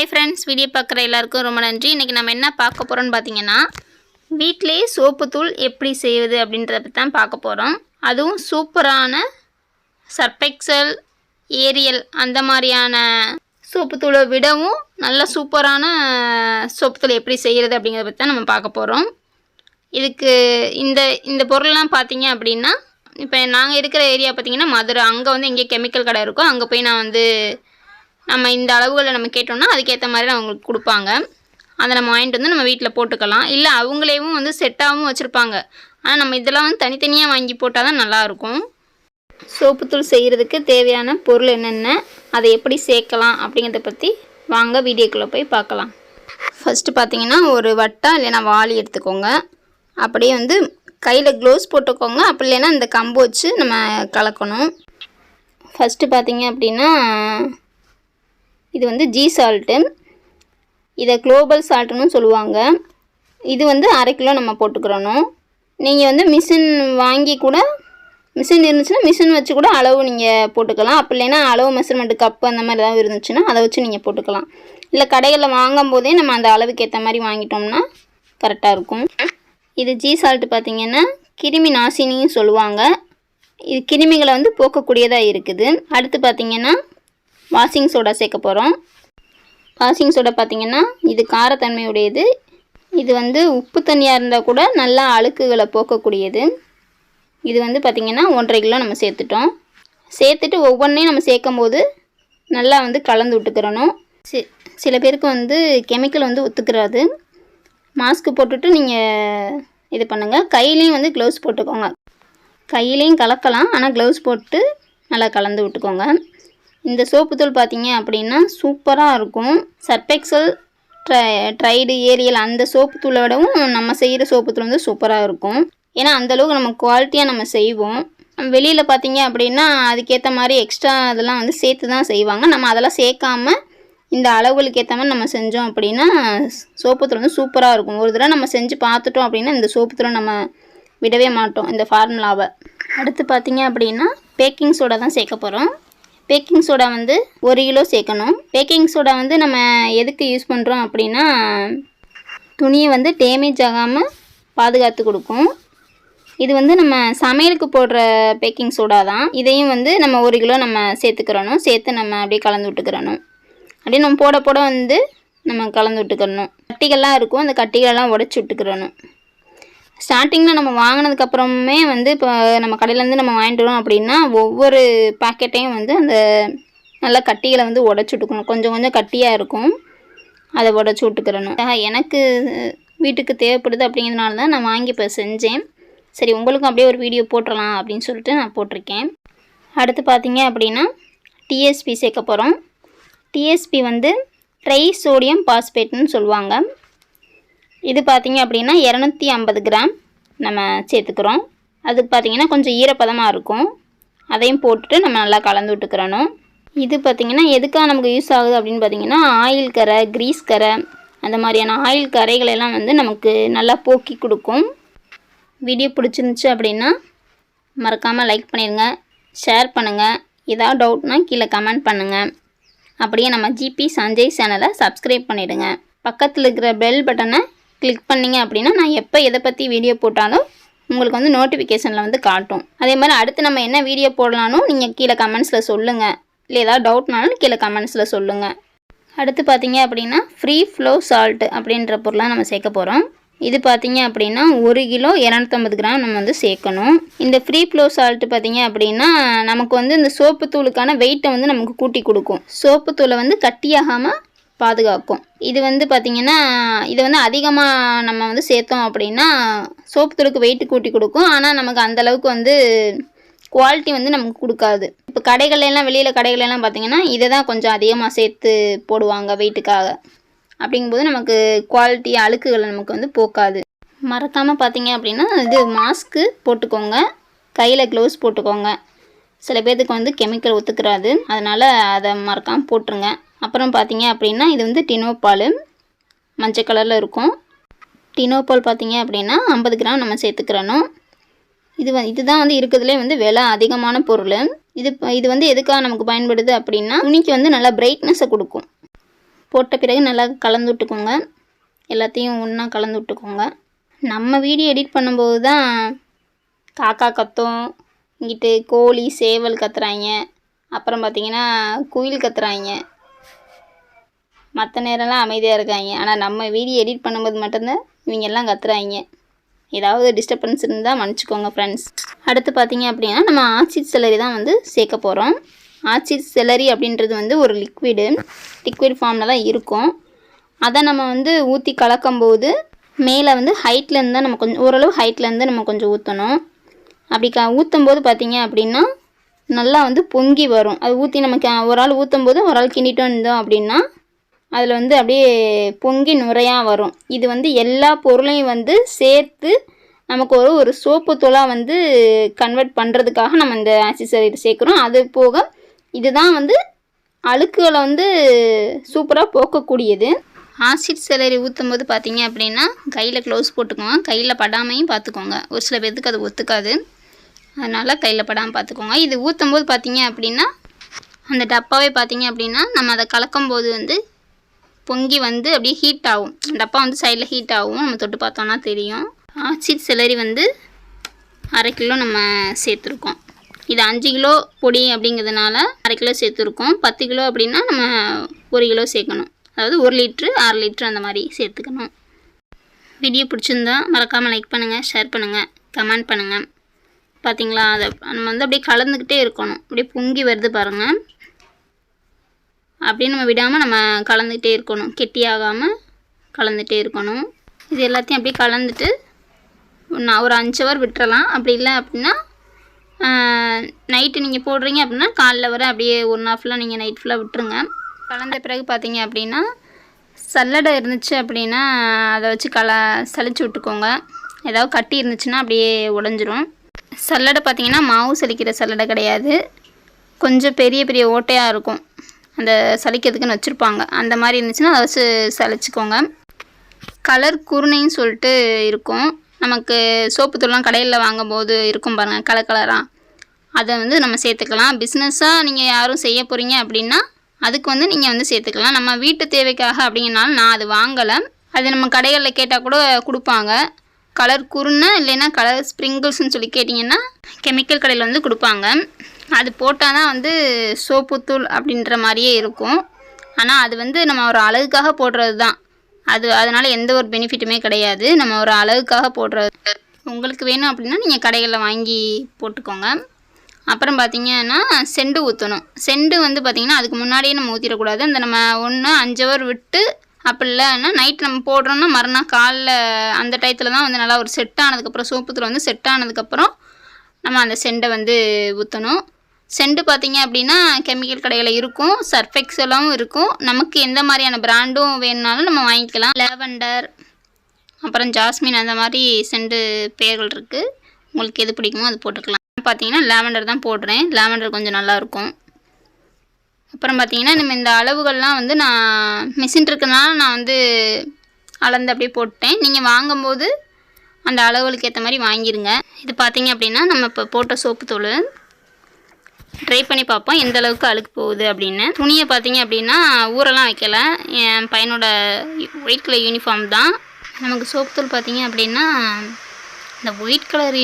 Hi friends, video பார்க்குற எல்லாருக்கும் ரொம்ப நன்றி. இன்றைக்கி நம்ம என்ன பார்க்க போகிறோம்னு பார்த்தீங்கன்னா, வீட்டிலேயே சோப்பு தூள் எப்படி செய்வது அப்படின்றத பற்றி தான் பார்க்க போகிறோம். அதுவும் சூப்பரான சர்ஃபெக்சல், ஏரியல் அந்த மாதிரியான சோப்பு தூளை விடவும் நல்ல சூப்பரான சோப்பு தூள் எப்படி செய்கிறது அப்படிங்கிறத பற்றி தான் நம்ம பார்க்க போகிறோம். இதுக்கு இந்த பொருள்லாம் பார்த்தீங்க அப்படின்னா, இப்போ நாங்கள் இருக்கிற ஏரியா பார்த்திங்கன்னா மதுரை. அங்கே வந்து எங்கே கெமிக்கல் கடை இருக்கோ அங்கே போய் நான் நம்ம இந்த அளவுகளை நம்ம கேட்டோம்னா அதுக்கேற்ற மாதிரி அவங்களுக்கு கொடுப்பாங்க. அதை நம்ம வாங்கிட்டு வந்து நம்ம வீட்டில் போட்டுக்கலாம். இல்லை அவங்களேவும் செட்டாகவும் வச்சுருப்பாங்க. ஆனால் நம்ம இதெல்லாம் தனித்தனியாக வாங்கி போட்டால் தான் நல்லாயிருக்கும். சோப்புத்தூள் செய்கிறதுக்கு தேவையான பொருள் என்னென்ன, அதை எப்படி சேர்க்கலாம் அப்படிங்கிறத பற்றி வாங்க வீடியோக்குள்ளே போய் பார்க்கலாம். ஃபஸ்ட்டு பார்த்திங்கன்னா ஒரு வட்டா இல்லைனா வாளி எடுத்துக்கோங்க. அப்படியே கையில் க்ளோவ்ஸ் போட்டுக்கோங்க. அப்படி இல்லைன்னா இந்த கம்பு வச்சு நம்ம கலக்கணும். ஃபஸ்ட்டு பார்த்திங்க அப்படின்னா இது ஜீ சால்ட்டு, இதை குளோபல் சால்ட்டுன்னு சொல்லுவாங்க. இது 1/2 கிலோ நம்ம போட்டுக்கிறணும். நீங்கள் மிஷின் வாங்கி கூட, மிஷின் இருந்துச்சுன்னா மிஷின் வச்சு கூட அளவு நீங்கள் போட்டுக்கலாம். அப்படி இல்லைன்னா அளவு மெஷர்மெண்ட்டு கப்பு அந்த மாதிரி ஏதாவது இருந்துச்சுன்னா அதை வச்சு நீங்கள் போட்டுக்கலாம். இல்லை கடைகளில் வாங்கும் போதே நம்ம அந்த அளவுக்கு ஏற்ற மாதிரி வாங்கிட்டோம்னா கரெக்டாக இருக்கும். இது ஜீ சால்ட்டு பார்த்திங்கன்னா கிருமி நாசினின்னு சொல்லுவாங்க. இது கிருமிகளை போக்கக்கூடியதாக இருக்குது. அடுத்து பார்த்திங்கன்னா வாஷிங் சோடா சேர்க்க போகிறோம். வாஷிங் சோடா பார்த்திங்கன்னா இது காரத்தன்மையுடையது. இது உப்பு தண்ணியாக இருந்தால் கூட நல்லா அழுக்குகளை போக்கக்கூடியது. இது பார்த்திங்கன்னா 1.5 கிலோ நம்ம சேர்த்துட்டு ஒவ்வொன்றையும் நம்ம சேர்க்கும் போது நல்லா கலந்து விட்டுக்கிறணும். சில பேருக்கு கெமிக்கல் ஒத்துக்கிறாது. மாஸ்க்கு போட்டுட்டு நீங்கள் இது பண்ணுங்கள். கையிலையும் க்ளவுஸ் போட்டுக்கோங்க. கையிலையும் கலக்கலாம், ஆனால் க்ளவுஸ் போட்டு நல்லா கலந்து விட்டுக்கோங்க. இந்த சோப்புத்தூள் பார்த்திங்க அப்படின்னா சூப்பராக இருக்கும். சர்ஃபெக்சல், ட்ரைடு, ஏரியல் அந்த சோப்புத்தூளை விடவும் நம்ம செய்கிற சோப்புத்தூள் சூப்பராக இருக்கும். ஏன்னா அந்தளவுக்கு நம்ம குவாலிட்டியாக நம்ம செய்வோம். வெளியில் பார்த்திங்க அப்படின்னா அதுக்கேற்ற மாதிரி எக்ஸ்ட்ரா அதெல்லாம் சேர்த்து தான் செய்வாங்க. நம்ம அதெல்லாம் சேர்க்காம இந்த அளவுகளுக்கு ஏற்ற மாதிரி நம்ம செஞ்சோம் அப்படின்னா சோப்புத்தூள் சூப்பராக இருக்கும். ஒரு தடவை நம்ம செஞ்சு பார்த்துட்டோம் அப்படின்னா இந்த சோப்புத்தூளை நம்ம விடவே மாட்டோம், இந்த ஃபார்முலாவை. அடுத்து பார்த்திங்க அப்படின்னா பேக்கிங் சோடா தான் சேர்க்க போகிறோம். பேக்கிங் சோடா 1 கிலோ சேர்க்கணும். பேக்கிங் சோடா நம்ம எதுக்கு யூஸ் பண்ணுறோம் அப்படின்னா துணியை டேமேஜ் ஆகாமல் பாதுகாத்து கொடுக்கும். இது நம்ம சமையலுக்கு போடுற பேக்கிங் சோடா தான். இதையும் நம்ம 1 கிலோ நம்ம சேர்த்துக்கிறணும். சேர்த்து நம்ம அப்படியே கலந்து விட்டுக்கிறணும். அப்படியே நம்ம போட நம்ம கலந்து விட்டுக்கிறணும். கட்டிகள்லாம் இருக்கும், அந்த கட்டிகளெல்லாம் உடச்சி விட்டுக்கிறணும். ஸ்டார்டிங்கில் நம்ம வாங்கினதுக்கப்புறமே இப்போ நம்ம கடையிலேருந்து நம்ம வாங்கிட்டு வரோம் அப்படின்னா ஒவ்வொரு பாக்கெட்டையும் அந்த நல்லா கட்டிகளை உடச்சி விட்டுக்கணும். கொஞ்சம் கொஞ்சம் கட்டியாக இருக்கும், அதை உடச்சி விட்டுக்கிறணும். எனக்கு வீட்டுக்கு தேவைப்படுது அப்படிங்கிறதுனால தான் நான் வாங்கி இப்போ செஞ்சேன். சரி, உங்களுக்கும் அப்படியே ஒரு வீடியோ போட்டுடலாம் அப்படின்னு சொல்லிட்டு நான் போட்டிருக்கேன். அடுத்து பார்த்தீங்க அப்படின்னா டிஎஸ்பி சேர்க்க போகிறோம். டிஎஸ்பி ட்ரை சோடியம் பாஸ்பேட்னு சொல்லுவாங்க. இது பார்த்திங்க அப்படின்னா 250 கிராம் நம்ம சேர்த்துக்கிறோம். அது பார்த்திங்கன்னா கொஞ்சம் ஈரப்பதமாக இருக்கும். அதையும் போட்டுட்டு நம்ம நல்லா கலந்து விட்டுக்கிறணும். இது பார்த்திங்கன்னா எதுக்காக நமக்கு யூஸ் ஆகுது அப்படின்னு பார்த்திங்கன்னா ஆயில் கரை, கிரீஸ் கரை, அந்த மாதிரியான ஆயில் கரைகளெல்லாம் நமக்கு நல்லா போக்கி கொடுக்கும். வீடியோ பிடிச்சிருந்துச்சு அப்படின்னா மறக்காமல் லைக் பண்ணிடுங்க, ஷேர் பண்ணுங்கள். ஏதாவது டவுட்னா கீழே கமெண்ட் பண்ணுங்கள். அப்படியே நம்ம ஜிபி சஞ்சய் சேனலை சப்ஸ்கிரைப் பண்ணிவிடுங்க. பக்கத்தில் இருக்கிற பெல் பட்டனை கிளிக் பண்ணிங்க அப்படின்னா நான் எப்போ எதை பற்றி வீடியோ போட்டாலும் உங்களுக்கு நோட்டிஃபிகேஷனில் காட்டும். அதே மாதிரி அடுத்து நம்ம என்ன வீடியோ போடலானும் நீங்கள் கீழே கமெண்ட்ஸில் சொல்லுங்கள். இல்லை ஏதாவது டவுட்னாலும் கீழே கமெண்ட்ஸில் சொல்லுங்கள். அடுத்து பார்த்தீங்க அப்படின்னா ஃப்ரீ ஃப்ளோ சால்ட்டு அப்படின்ற பொருளாக நம்ம சேர்க்க போகிறோம். இது பார்த்தீங்க அப்படின்னா 1 கிலோ 250 கிராம் நம்ம சேர்க்கணும். இந்த ஃப்ரீ ஃப்ளோ சால்ட்டு பார்த்தீங்க அப்படின்னா நமக்கு இந்த சோப்பு தூளுக்கான வெயிட்டை நமக்கு கூட்டி கொடுக்கும். சோப்பு தூளை கட்டியாகாமல் பாதுகாக்கும். இது பார்த்திங்கன்னா இதை அதிகமாக நம்ம சேர்த்தோம் அப்படின்னா சோப்பு தூளுக்கு வெயிட்டு கூட்டி கொடுக்கும். ஆனால் நமக்கு அந்தளவுக்கு குவாலிட்டி நமக்கு கொடுக்காது. இப்போ கடைகளெல்லாம், வெளியில் கடைகளெல்லாம் பார்த்திங்கன்னா இதை தான் கொஞ்சம் அதிகமாக சேர்த்து போடுவாங்க வெயிட்டுக்காக. அப்படிங்கும்போது நமக்கு குவாலிட்டி, அழுக்குகளை நமக்கு போக்காது. மறக்காமல் பார்த்திங்க அப்படின்னா இது மாஸ்க்கு போட்டுக்கோங்க, கையில் க்ளவுஸ் போட்டுக்கோங்க. சில பேர்த்துக்கு கெமிக்கல் ஒத்துக்கிறாது, அதனால் அதை மறக்காமல் போட்டுருங்க. அப்புறம் பார்த்திங்க அப்படின்னா இது டினோபால் மஞ்சள் கலரில் இருக்கும். டினோபால் பார்த்திங்க அப்படின்னா 50 கிராம் நம்ம சேர்த்துக்கிறணும். இதுதான் இருக்கிறதுலே விலை அதிகமான பொருள். இது எதுக்காக நமக்கு பயன்படுது அப்படின்னா துணிக்கு நல்லா பிரைட்னஸை கொடுக்கும். போட்ட பிறகு நல்லா கலந்து விட்டுக்கோங்க. எல்லாத்தையும் ஒன்றா கலந்து விட்டுக்கோங்க. நம்ம வீடியோ எடிட் பண்ணும்போது தான் காக்கா கத்தும், இங்கிட்டு கோழி சேவல் கத்துறாங்க, அப்புறம் பார்த்திங்கன்னா குயில் கத்துறாங்க. மற்ற நேரம்லாம் அமைதியாக இருக்காங்க. ஆனால் நம்ம வீடியோ எடிட் பண்ணும்போது மட்டும்தான் இவங்க எல்லாம் கத்துறாங்க. ஏதாவது டிஸ்டர்பன்ஸ் இருந்தால் மன்னிச்சிக்கோங்க ஃப்ரெண்ட்ஸ். அடுத்து பார்த்திங்க அப்படின்னா நம்ம ஆச்சிட் செலரி தான் வந்து சேர்க்க போகிறோம். ஆச்சிட் செலரி அப்படின்றது வந்து ஒரு லிக்விட் ஃபார்மில் தான் இருக்கும். அதை நம்ம வந்து ஊற்றி கலக்கும்போது மேலே வந்து ஹைட்லேருந்து தான் நம்ம கொஞ்சம் ஓரளவு ஹைட்லேருந்து நம்ம கொஞ்சம் ஊற்றணும். அப்படி ஊற்றும் போது பார்த்திங்க அப்படின்னா நல்லா வந்து பொங்கி வரும். அது ஊற்றி நமக்கு ஒரு ஆள் ஊற்றும் போது ஒரு ஆள் கிண்டிட்டு வந்தோம் அப்படின்னா அதில் வந்து அப்படியே பொங்கி நுரையாக வரும். இது வந்து எல்லா பொருளையும் வந்து சேர்த்து நமக்கு ஒரு சோப்பு தூளாக வந்து கன்வெர்ட் பண்ணுறதுக்காக நம்ம இந்த ஆசிட் செலரி சேர்க்குறோம். அது போக இதுதான் வந்து அழுக்குகளை வந்து சூப்பராக போக்கக்கூடியது. ஆசிட் செலரி ஊற்றும் போது பார்த்திங்க அப்படின்னா கையில் க்ளவுஸ் போட்டுக்கோங்க. கையில் படாமையும் பார்த்துக்கோங்க. ஒரு சில பேர்த்துக்கு அது ஒத்துக்காது, அதனால் கையில் படாமல் பார்த்துக்கோங்க. இது ஊற்றும் போது பார்த்திங்க அப்படின்னா அந்த டப்பாவே பார்த்திங்க அப்படின்னா நம்ம அதை கலக்கும்போது வந்து பொங்கி வந்து அப்படியே ஹீட் ஆகும். டப்பா வந்து சைடில் ஹீட் ஆகும், நம்ம தொட்டு பார்த்தோன்னா தெரியும். ஆசிட் செலரி வந்து 1/2 கிலோ நம்ம சேர்த்துருக்கோம். இது 5 கிலோ பொடி அப்படிங்கிறதுனால 1/2 கிலோ சேர்த்துருக்கோம். 10 கிலோ அப்படின்னா நம்ம 1 கிலோ சேர்க்கணும். அதாவது 1 லிட்ரு 6 லிட்ரு அந்த மாதிரி சேர்த்துக்கணும். வீடியோ பிடிச்சிருந்தா மறக்காமல் லைக் பண்ணுங்கள், ஷேர் பண்ணுங்கள், கமெண்ட் பண்ணுங்கள். பார்த்திங்களா, அதை நம்ம வந்து அப்படியே கலந்துக்கிட்டே இருக்கணும். அப்படியே பொங்கி வருது பாருங்கள். அப்படியே நம்ம விடாமல் நம்ம கலந்துக்கிட்டே இருக்கணும். கெட்டியாகாமல் கலந்துகிட்டே இருக்கணும். இது எல்லாத்தையும் அப்படியே கலந்துட்டு ஒரு 5 ஹவர் விட்டுறலாம். அப்படி இல்லை அப்படின்னா நைட்டு நீங்கள் போடுறீங்க அப்படின்னா காலைல வர அப்படியே 1 ஹாஃப்லாம் நீங்கள் நைட் ஃபுல்லாக விட்டுருங்க. கலந்த பிறகு பார்த்தீங்க அப்படின்னா சல்லடை இருந்துச்சு அப்படின்னா அதை வச்சு சலிச்சு விட்டுக்கோங்க. ஏதாவது கட்டி இருந்துச்சுன்னா அப்படியே உடஞ்சிரும். சல்லடை பார்த்திங்கன்னா மாவு சலிக்கிற சல்லடை கிடையாது, கொஞ்சம் பெரிய பெரிய ஓட்டையாக இருக்கும். அந்த சலிக்கிறதுக்குன்னு வச்சுருப்பாங்க. அந்த மாதிரி இருந்துச்சுன்னா அதை வச்சு சலிச்சுக்கோங்க. கலர் குருணைன்னு சொல்லிட்டு இருக்கும். நமக்கு சோப்பு தூள்லாம் கடையில் வாங்கும்போது இருக்கும் பாருங்கள், கலராக. அதை வந்து நம்ம சேர்த்துக்கலாம். பிஸ்னஸாக நீங்கள் யாரும் செய்ய போகிறீங்க அப்படின்னா அதுக்கு வந்து நீங்கள் வந்து சேர்த்துக்கலாம். நம்ம வீட்டு தேவைக்காக அப்படிங்கிறனால நான் அது வாங்கலை. அது நம்ம கடைகளில் கேட்டால் கூட கொடுப்பாங்க. கலர் குருணை இல்லைன்னா கலர் ஸ்ப்ரிங்கிள்ஸ்ன்னு சொல்லி கேட்டிங்கன்னா கெமிக்கல் கடையில் வந்து கொடுப்பாங்க. அது போட்டால் தான் வந்து சோப்புத்தூள் அப்படின்ற மாதிரியே இருக்கும். ஆனால் அது வந்து நம்ம ஒரு அழகுக்காக போடுறது தான். அதனால் எந்த ஒரு பெனிஃபிட்டுமே கிடையாது. நம்ம ஒரு அழகுக்காக போடுறது. உங்களுக்கு வேணும் அப்படின்னா நீங்கள் கடைகளில் வாங்கி போட்டுக்கோங்க. அப்புறம் பார்த்திங்கன்னா செண்டு ஊற்றணும். செண்டு வந்து பார்த்திங்கன்னா அதுக்கு முன்னாடியே நம்ம ஊற்றிடக்கூடாது. அந்த நம்ம 5 ஹவர் விட்டு அப்படி இல்லைன்னா நைட் நம்ம போடுறோன்னா மறுநாள் காலைல அந்த டயத்தில் தான் வந்து நல்லா ஒரு செட் ஆனதுக்கப்புறம் சோப்புத்தூள் வந்து செட் ஆனதுக்கப்புறம் நம்ம அந்த செண்டை வந்து ஊற்றணும். செண்டு பார்த்திங்க அப்படின்னா கெமிக்கல் கடையில் இருக்கும், சர்ஃபெக்சலாகவும் இருக்கும். நமக்கு எந்த மாதிரியான பிராண்டும் வேணுனாலும் நம்ம வாங்கிக்கலாம். லாவெண்டர் அப்புறம் ஜாஸ்மின் அந்த மாதிரி செண்டு பெயர்கள் இருக்குது. உங்களுக்கு எது பிடிக்குமோ அது போட்டுக்கலாம். பார்த்திங்கன்னா லாவெண்டர் தான் போடுறேன். லாவெண்டர் கொஞ்சம் நல்லாயிருக்கும். அப்புறம் பார்த்திங்கன்னா நம்ம இந்த அளவுகள்லாம் வந்து நான் மிஷின் இருக்கிறதுனால நான் வந்து அளந்து அப்படியே போட்டேன். நீங்கள் வாங்கும்போது அந்த அளவுகளுக்கு ஏற்ற மாதிரி வாங்கிடுங்க. இது பார்த்திங்க அப்படின்னா நம்ம இப்போ போட்ட சோப்புத்தூள் ட்ரை பண்ணி பார்ப்போம் எந்த அளவுக்கு அழுக்கு போகுது அப்படின்னு. துணியை பார்த்திங்க அப்படின்னா ஊரெல்லாம் வைக்கல. என் பையனோட ஒயிட் கலர் யூனிஃபார்ம் தான். நமக்கு சோப்புத்தூள் பார்த்திங்க அப்படின்னா இந்த ஒயிட் கலர்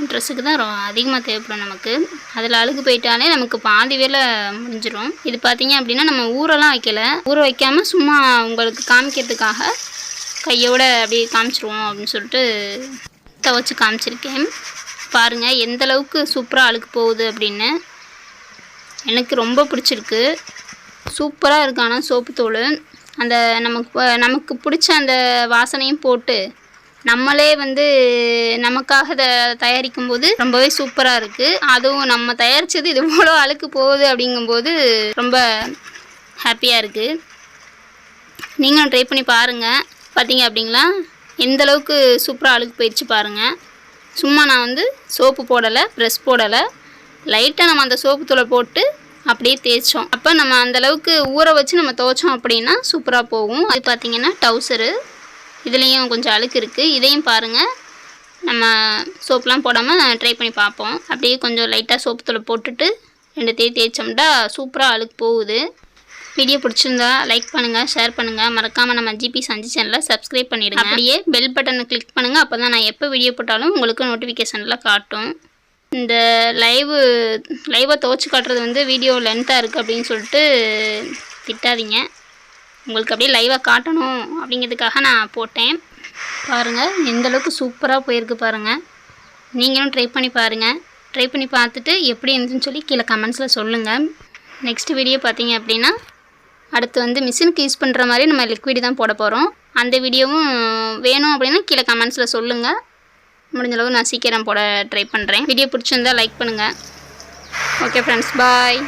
ட்ரெஸ்ஸுக்கு தான் அதிகமாக தேவைப்படும் நமக்கு. அதில் அழுகு போயிட்டாலே நமக்கு பாதி வேலை முடிஞ்சிடும். இது பார்த்திங்க அப்படின்னா நம்ம ஊரெல்லாம் வைக்கல. ஊற வைக்காமல் சும்மா உங்களுக்கு காமிக்கிறதுக்காக கையோடு அப்படியே காமிச்சிருவோம் அப்படின்னு சொல்லிட்டு துவைச்சி காமிச்சிருக்கேன். பாருங்கள் எந்த அளவுக்கு சூப்பராக அழுக்கு போகுது அப்படின்னு. எனக்கு ரொம்ப பிடிச்சிருக்கு. சூப்பராக இருக்கு. ஆனால் சோப்புத்தூள் அந்த நமக்கு பிடிச்ச அந்த வாசனையும் போட்டு நம்மளே வந்து நமக்காக தயாரிக்கும் போது ரொம்பவே சூப்பராக இருக்குது. அதுவும் நம்ம தயாரித்தது இது இவ்வளோ அழுக்கு போகுது அப்படிங்கும்போது ரொம்ப ஹாப்பியாக இருக்குது. நீங்களும் ட்ரை பண்ணி பாருங்கள். பார்த்தீங்க அப்படிங்களா எந்தளவுக்கு சூப்பராக அழுக்கு போயிடுச்சு பாருங்கள். சும்மா நான் வந்து சோப்பு போடலை, ப்ரெஷ் போடலை, லைட்டாக நம்ம அந்த சோப்பு தூளை போட்டு அப்படியே தேய்ச்சோம். அப்போ நம்ம அந்தளவுக்கு ஊற வச்சு நம்ம துவைச்சோம் அப்படின்னா சூப்பராக போகும். அது பார்த்திங்கன்னா டவுசரு, இதுலேயும் கொஞ்சம் அழுக்கு இருக்குது. இதையும் பாருங்கள் நம்ம சோப்புலாம் போடாமல் ட்ரை பண்ணி பார்ப்போம். அப்படியே கொஞ்சம் லைட்டாக சோப்பு தூளை போட்டுட்டு 2 தேய்ச்சோம்னா சூப்பராக அழுக்கு போகுது. வீடியோ பிடிச்சிருந்தா லைக் பண்ணுங்கள், ஷேர் பண்ணுங்கள். மறக்காமல் நம்ம ஜிபி சஞ்சி சேனலை சப்ஸ்கிரைப் பண்ணிவிடுங்க. அப்படியே பெல் பட்டனை கிளிக் பண்ணுங்கள். அப்போ தான் நான் எப்போ வீடியோ போட்டாலும் உங்களுக்கு நோட்டிஃபிகேஷனில் காட்டும். இந்த லைவாக துவச்சி காட்டுறது வந்து வீடியோ லென்த்தாக இருக்குது அப்படின்னு சொல்லிட்டு திட்டாதீங்க. உங்களுக்கு அப்படியே லைவாக காட்டணும் அப்படிங்கிறதுக்காக நான் போட்டேன். பாருங்கள் எந்தளவுக்கு சூப்பராக போயிருக்கு பாருங்கள். நீங்களும் ட்ரை பண்ணி பாருங்கள். ட்ரை பண்ணி பார்த்துட்டு எப்படி இருந்துச்சுன்னு சொல்லி கீழே கமெண்ட்ஸில் சொல்லுங்கள். நெக்ஸ்ட் வீடியோ பார்த்தீங்க அப்படின்னா அடுத்து வந்து மிஷினுக்கு யூஸ் பண்ணுற மாதிரி நம்ம லிக்விட் தான் போட போகிறோம். அந்த வீடியோவும் வேணும் அப்படின்னா கீழே கமெண்ட்ஸில் சொல்லுங்கள். முடிஞ்சளவு நான் சீக்கிரம் போட ட்ரை பண்ணுறேன். வீடியோ பிடிச்சிருந்தால் லைக் பண்ணுங்கள். ஓகே ஃப்ரெண்ட்ஸ், பாய்.